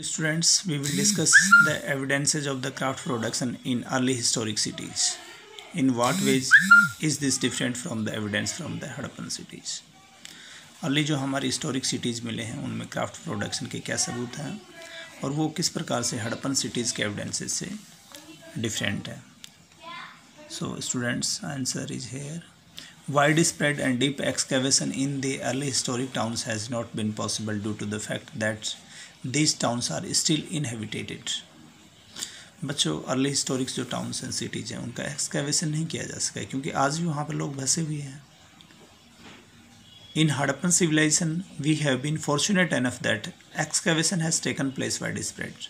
Students, we will discuss the evidences of the craft production in early historic cities. In what ways is this different from the evidence from the Harappan cities? Early जो हमारी historic cities मिले हैं उनमें craft production के क्या सबूत हैं और वो किस प्रकार से हड़प्पन सिटीज़ के एविडेंसेस से डिफरेंट है. So students, answer is here. Widespread and deep excavation in the early historic towns has not been possible due to the fact that these towns are still inhabited. बच्चों, early historic जो towns and cities हैं उनका excavation नहीं किया जा सका क्योंकि आज भी वहाँ पर लोग बसे हुए हैं. In Harappan civilization, we have been fortunate enough that excavation has taken place widespread.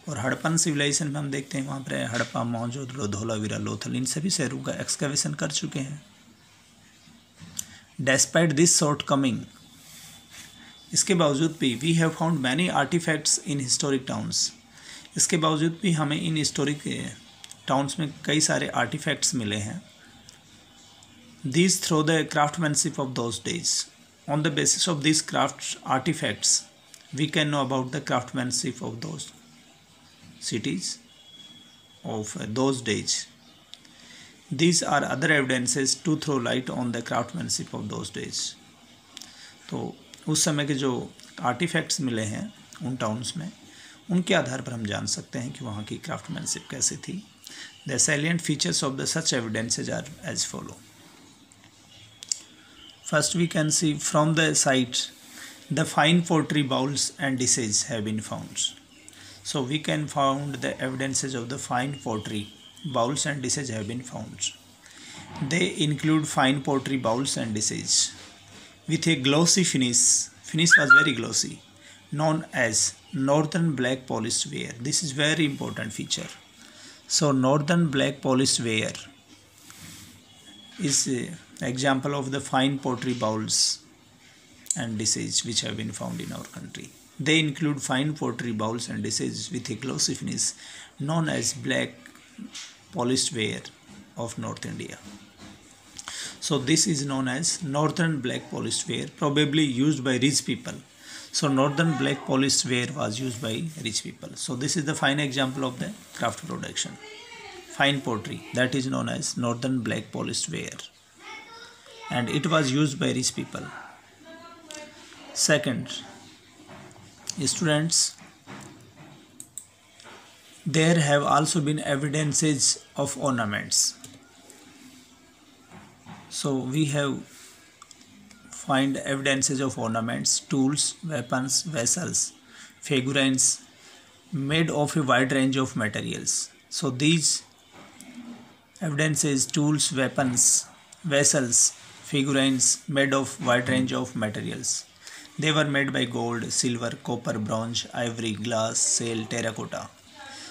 और हड़प्पन सिविलाइजेशन में हम देखते हैं वहाँ पर हड़प्पा, मोहनजोदड़ो, धोलावीरा, लोथल इन सभी शहरों का एक्सकेवेशन कर चुके हैं. Despite this shortcoming, इसके बावजूद भी we have found many artefacts in historic towns. इसके बावजूद भी हमें इन हिस्टोरिक टाउन्स में कई सारे आर्टिफैक्ट्स मिले हैं. These through the craftsmanship of those days. On the basis of these craft artifacts, we can know about the craftsmanship of those cities of those days. These are other evidences to throw light on the craftsmanship of those days. तो उस समय के जो artefacts मिले हैं उन towns में उनके आधार पर हम जान सकते हैं कि वहाँ की क्राफ्टमैनशिप कैसी थी. The salient features of the such evidences are as follow. First, we can see from the site the fine pottery bowls and dishes have been found. So we can found the evidences of the fine pottery bowls and dishes have been found. They include fine pottery bowls and dishes with a glossy finish. Finish was very glossy, known as northern black polished ware. This is very important feature. So northern black polished ware is example of the fine pottery bowls and dishes which have been found in our country. They include fine pottery bowls and dishes with a glossy finish known as black polished ware of North India. So this is known as northern black polished ware, probably used by rich people. So northern black polished ware was used by rich people. So this is the fine example of the craft production. Fine pottery, that is known as northern black polished ware, and it was used by rich people. Second, students, there have also been evidences of ornaments. So we have find evidences of ornaments, tools, weapons, vessels, figurines made of a wide range of materials. So these evidences, tools, weapons, vessels, figurines made of wide range of materials. They were made by gold, silver, copper, bronze, ivory, glass, sail, terracotta.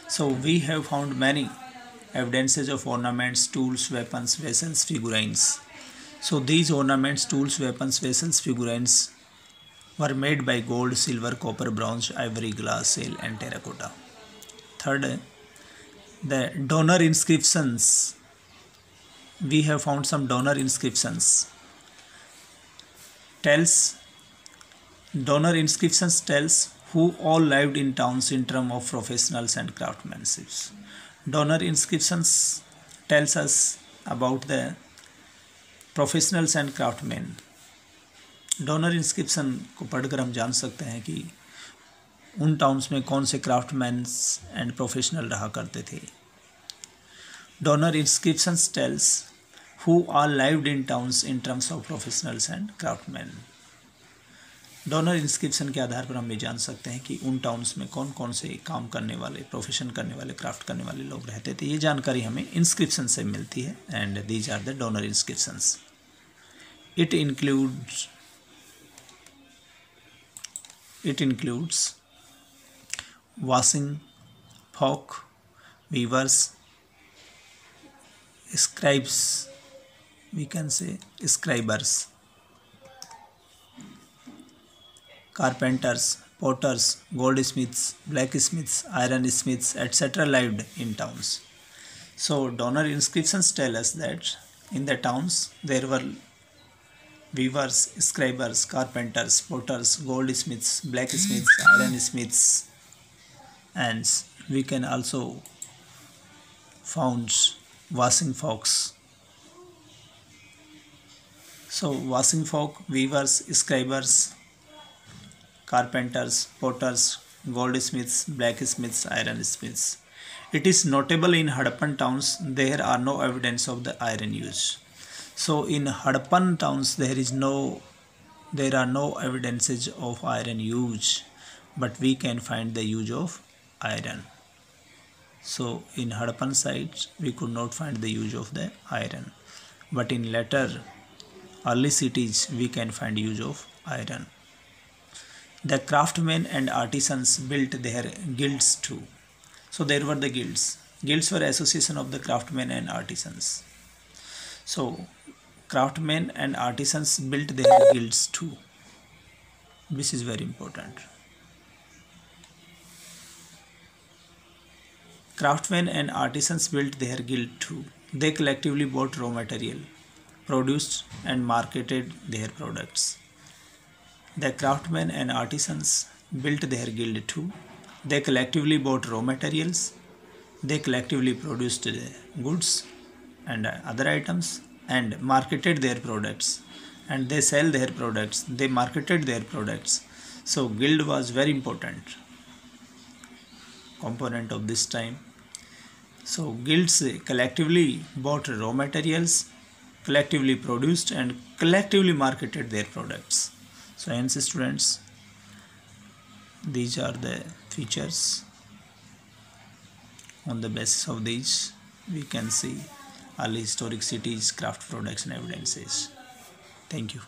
So we have found many evidences of ornaments, tools, weapons, vessels, figurines. So these ornaments, tools, weapons, vessels, figurines were made by gold, silver, copper, bronze, ivory, glass, sail and terracotta. Third, the donor inscriptions. We have found some donor inscriptions. Donor inscriptions tells who all lived in towns in terms of professionals and craftsmanship. Donor inscriptions tells us about the professionals and craftsmen. Donor inscription को पढ़कर हम जान सकते हैं कि उन towns में कौन से क्राफ्टमैन्स एंड प्रोफेशनल रहा करते थे. Donor inscriptions tells who all lived in towns in terms of professionals and craftsmen. Donor inscription के आधार पर हम ये जान सकते हैं कि उन टाउन्स में कौन कौन से काम करने वाले, प्रोफेशन करने वाले, क्राफ्ट करने वाले लोग रहते थे. ये जानकारी हमें इंस्क्रिप्शन से मिलती है and these are the donor inscriptions. It includes washing, folk, weavers, scribes, we can say scribers, carpenters, potters, goldsmiths, blacksmiths, ironsmiths, etc. lived in towns. So donor inscriptions tell us that in the towns there were weavers, scribers, carpenters, potters, goldsmiths, blacksmiths, ironsmiths, and we can also found washing folks. So washing folk, weavers, scribers, carpenters, potters, goldsmiths, blacksmiths, ironsmiths. It is notable in Harappan towns there are no evidence of the iron use. So in Harappan towns there are no evidences of iron use, but we can find the use of iron. So in Harappan sites we could not find the use of the iron, but in later early cities we can find use of iron. The craftsmen and artisans built their guilds too. So there were the guilds. Guilds were association of the craftsmen and artisans. So craftsmen and artisans built their guilds too. This is very important. Craftsmen and artisans built their guild too. They collectively bought raw material, produced and marketed their products. The craftsmen and artisans built their guild too. They collectively bought raw materials, they collectively produced goods and other items and marketed their products, and they sell their products, they marketed their products. So guild was very important component of this time. So guilds collectively bought raw materials, collectively produced and collectively marketed their products. So hence students, these are the features. On the basis of these we can see early historic cities, craft products and evidences. Thank you.